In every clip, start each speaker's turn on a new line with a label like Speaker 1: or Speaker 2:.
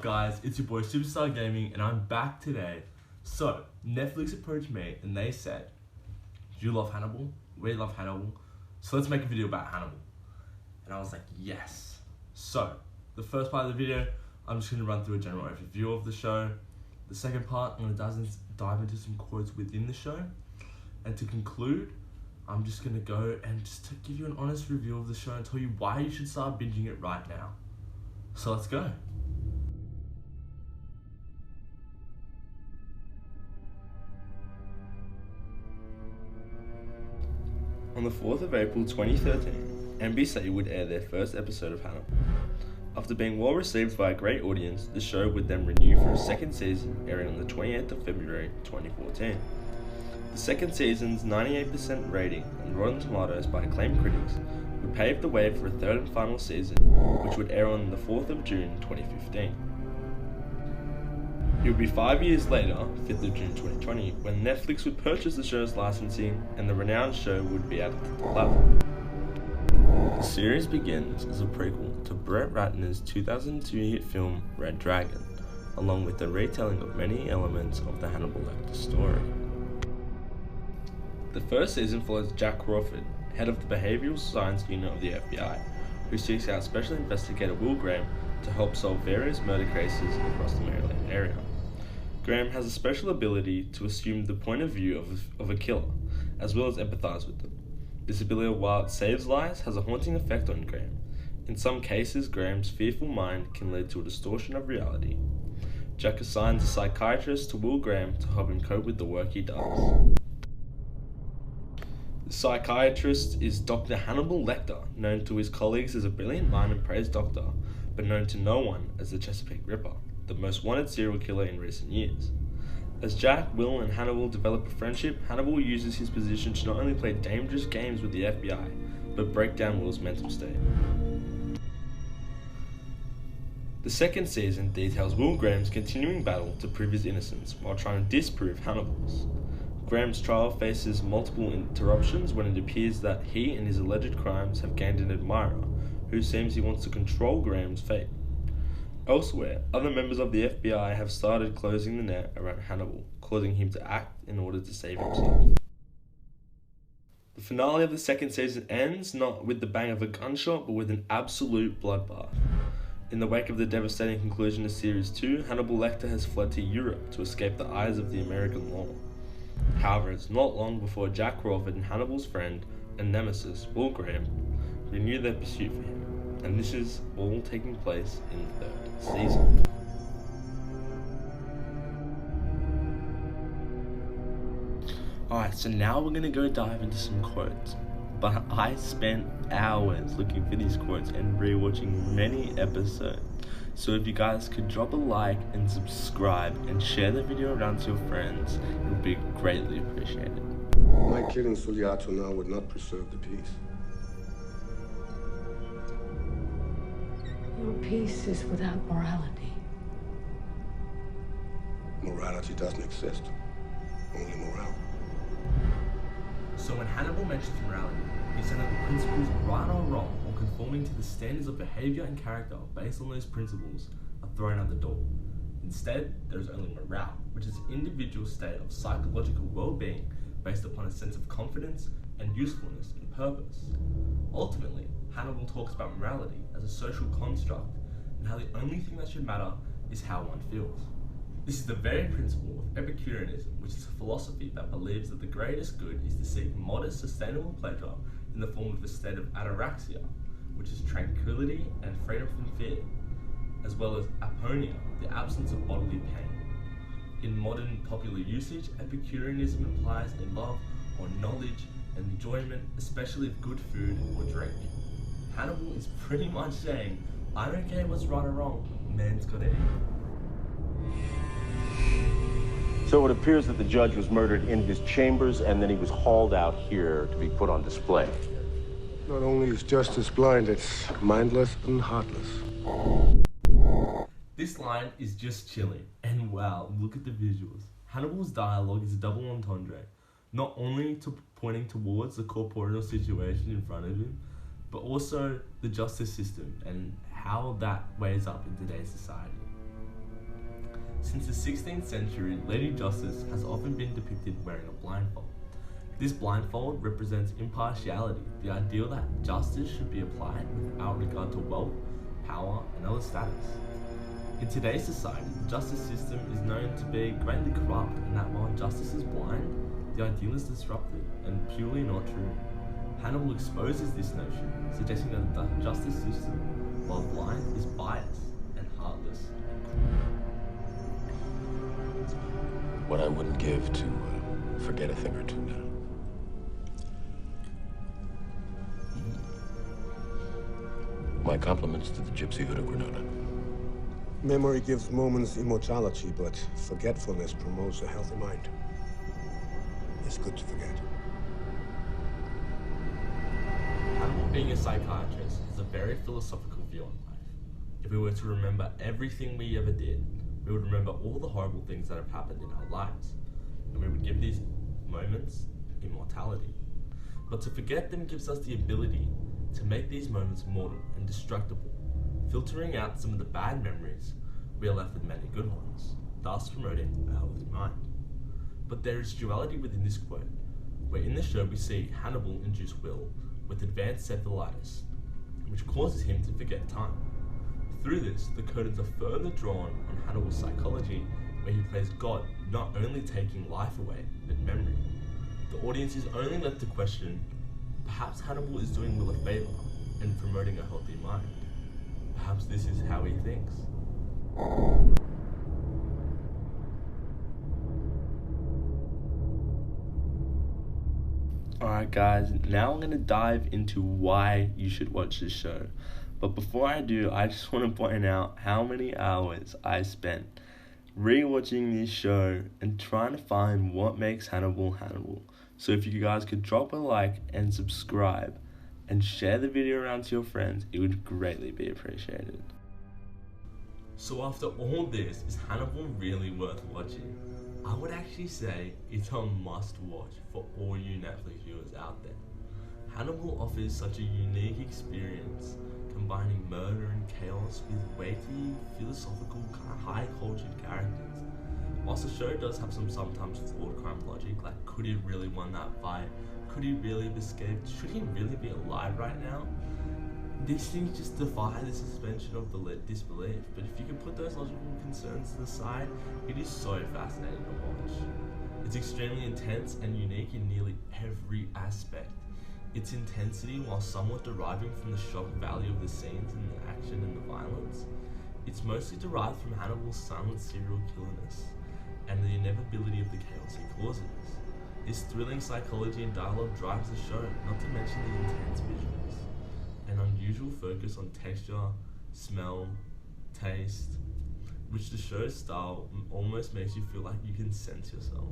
Speaker 1: up guys, it's your boy Superstar Gaming and I'm back today. So, Netflix approached me and they said, do you love Hannibal? We love Hannibal, so let's make a video about Hannibal. And I was like, yes. So, the first part of the video, I'm just going to run through a general overview of the show. The second part, I'm going to dive into some quotes within the show. And to conclude, I'm just going to go and just to give you an honest review of the show and tell you why you should start binging it right now. So let's go. On the 4th of April 2013, NBC would air their first episode of Hannibal. After being well received by a great audience, the show would then renew for a second season, airing on the 28th of February 2014. The second season's 98% rating on Rotten Tomatoes by acclaimed critics would pave the way for a third and final season, which would air on the 4th of June 2015. It would be 5 years later, 5th of June 2020, when Netflix would purchase the show's licensing and the renowned show would be added to the platform. The series begins as a prequel to Brett Ratner's 2002 hit film Red Dragon, along with the retelling of many elements of the Hannibal Lecter story. The first season follows Jack Crawford, head of the Behavioral Science Unit of the FBI, who seeks out Special Investigator Will Graham to help solve various murder cases across the Maryland area. Graham has a special ability to assume the point of view of a killer, as well as empathize with them. This ability, while it saves lives, has a haunting effect on Graham. In some cases, Graham's fearful mind can lead to a distortion of reality. Jack assigns a psychiatrist to Will Graham to help him cope with the work he does. The psychiatrist is Dr. Hannibal Lecter, known to his colleagues as a brilliant mind and praised doctor, but known to no one as the Chesapeake Ripper, the most wanted serial killer in recent years. As Jack, Will, and Hannibal develop a friendship, Hannibal uses his position to not only play dangerous games with the FBI, but break down Will's mental state. The second season details Will Graham's continuing battle to prove his innocence while trying to disprove Hannibal's. Graham's trial faces multiple interruptions when it appears that he and his alleged crimes have gained an admirer who seems he wants to control Graham's fate. Elsewhere, other members of the FBI have started closing the net around Hannibal, causing him to act in order to save himself. The finale of the second season ends not with the bang of a gunshot, but with an absolute bloodbath. In the wake of the devastating conclusion of Series 2, Hannibal Lecter has fled to Europe to escape the eyes of the American law. However, it's not long before Jack Crawford and Hannibal's friend and nemesis, Will Graham, renew their pursuit for him, and this is all taking place in the third season. Alright, so now we're going to go dive into some quotes, but I spent hours looking for these quotes and rewatching many episodes. So if you guys could drop a like and subscribe and share the video around to your friends, it would be greatly appreciated.
Speaker 2: My killing Suliato now would not preserve the peace.
Speaker 3: Your peace is without morality.
Speaker 2: Morality doesn't exist. Only morale.
Speaker 1: So when Hannibal mentions morality, he's saying that the principles right or wrong or conforming to the standards of behavior and character based on those principles are thrown out the door. Instead, there is only morale, which is an individual state of psychological well-being based upon a sense of confidence and usefulness and purpose. Ultimately, Hannibal talks about morality as a social construct and how the only thing that should matter is how one feels. This is the very principle of Epicureanism, which is a philosophy that believes that the greatest good is to seek modest, sustainable pleasure in the form of a state of ataraxia, which is tranquility and freedom from fear, as well as aponia, the absence of bodily pain. In modern popular usage, Epicureanism implies a love or knowledge and enjoyment, especially of good food or drink. Hannibal is pretty much saying, I don't care what's right or wrong, man's gotta eat.
Speaker 4: So it appears that the judge was murdered in his chambers and then he was hauled out here to be put on display.
Speaker 2: Not only is justice blind, it's mindless and heartless.
Speaker 1: This line is just chilling, and wow, look at the visuals. Hannibal's dialogue is a double entendre, not only pointing towards the corporeal situation in front of him, but also the justice system and how that weighs up in today's society. Since the 16th century, Lady Justice has often been depicted wearing a blindfold. This blindfold represents impartiality, the ideal that justice should be applied without regard to wealth, power, and other status. In today's society, the justice system is known to be greatly corrupt, and that while justice is blind, the ideal is disrupted and purely not true. Hannibal exposes this notion, suggesting that the justice system, while blind, is biased and heartless.
Speaker 4: What I wouldn't give to forget a thing or two now. My compliments to the Gypsyhood of Granada.
Speaker 2: Memory gives moments immortality, but forgetfulness promotes a healthy mind. It's good to forget.
Speaker 1: Hannibal, being a psychiatrist, has a very philosophical view on life. If we were to remember everything we ever did, we would remember all the horrible things that have happened in our lives, and we would give these moments immortality. But to forget them gives us the ability to make these moments mortal and destructible. Filtering out some of the bad memories, we are left with many good ones, thus promoting a healthy mind. But there is duality within this quote, where in the show we see Hannibal induce Will with advanced encephalitis, which causes him to forget time. Through this, the curtains are further drawn on Hannibal's psychology, where he plays God, not only taking life away, but memory. The audience is only left to question, perhaps Hannibal is doing Will a favor and promoting a healthy mind. Perhaps this is how he thinks. Alright guys, now I'm going to dive into why you should watch this show. But before I do, I just want to point out how many hours I spent rewatching this show and trying to find what makes Hannibal Hannibal. So if you guys could drop a like and subscribe and share the video around to your friends, it would greatly be appreciated. So after all this, is Hannibal really worth watching? I would actually say it's a must watch for all you Netflix viewers out there. Hannibal offers such a unique experience, combining murder and chaos with weighty, philosophical, kind of high-cultured characters. Whilst the show does have some sometimes flawed crime logic, like could he really won that fight? Could he really have escaped? Should he really be alive right now? These things just defy the suspension of disbelief, but if you can put those logical concerns to the side, it is so fascinating to watch. It's extremely intense and unique in nearly every aspect. Its intensity, while somewhat deriving from the shock value of the scenes and the action and the violence, it's mostly derived from Hannibal's silent serial killerness and the inevitability of the chaos he causes. His thrilling psychology and dialogue drives the show, not to mention the intense visuals. An unusual focus on texture, smell, taste, which the show's style almost makes you feel like you can sense yourself.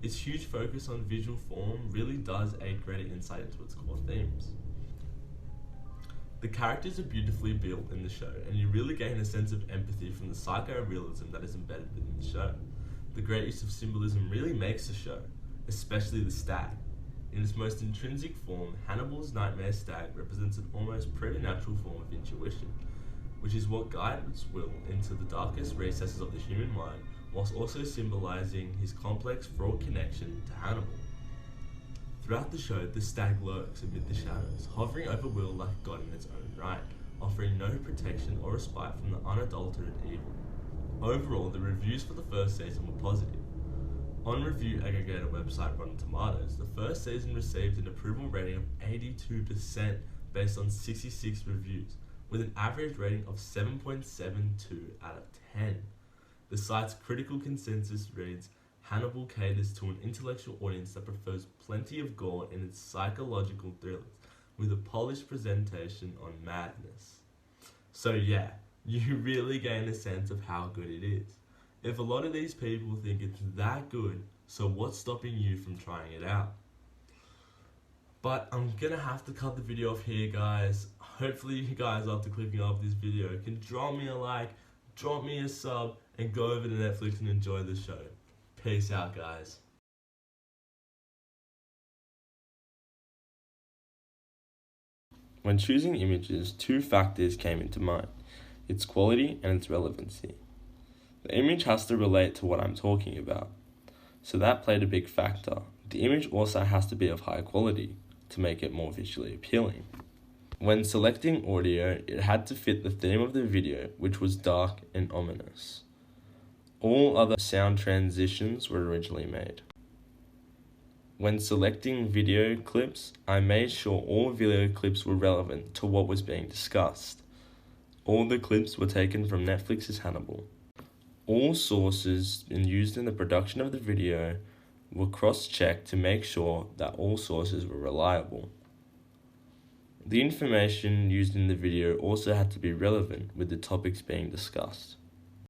Speaker 1: Its huge focus on visual form really does aid greater insight into its core themes. The characters are beautifully built in the show, and you really gain a sense of empathy from the psycho-realism that is embedded within the show. The great use of symbolism really makes the show, especially the stag. In its most intrinsic form, Hannibal's nightmare stag represents an almost preternatural form of intuition, which is what guides Will into the darkest recesses of the human mind, whilst also symbolizing his complex, fraught connection to Hannibal. Throughout the show, the stag lurks amid the shadows, hovering over Will like a god in its own right, offering no protection or respite from the unadulterated evil. Overall, the reviews for the first season were positive. On review aggregator website Rotten Tomatoes, the first season received an approval rating of 82% based on 66 reviews, with an average rating of 7.72 out of 10. The site's critical consensus reads, Hannibal caters to an intellectual audience that prefers plenty of gore in its psychological thrillers, with a polished presentation on madness. So yeah, you really gain a sense of how good it is. If a lot of these people think it's that good, so what's stopping you from trying it out? But I'm gonna have to cut the video off here, guys. Hopefully you guys, after clicking off this video, can drop me a like, drop me a sub, and go over to Netflix and enjoy the show. Peace out, guys. When choosing images, two factors came into mind: its quality and its relevancy. The image has to relate to what I'm talking about, so that played a big factor. The image also has to be of high quality to make it more visually appealing. When selecting audio, it had to fit the theme of the video, which was dark and ominous. All other sound transitions were originally made. When selecting video clips, I made sure all video clips were relevant to what was being discussed. All the clips were taken from Netflix's Hannibal. All sources used in the production of the video were cross-checked to make sure that all sources were reliable. The information used in the video also had to be relevant with the topics being discussed.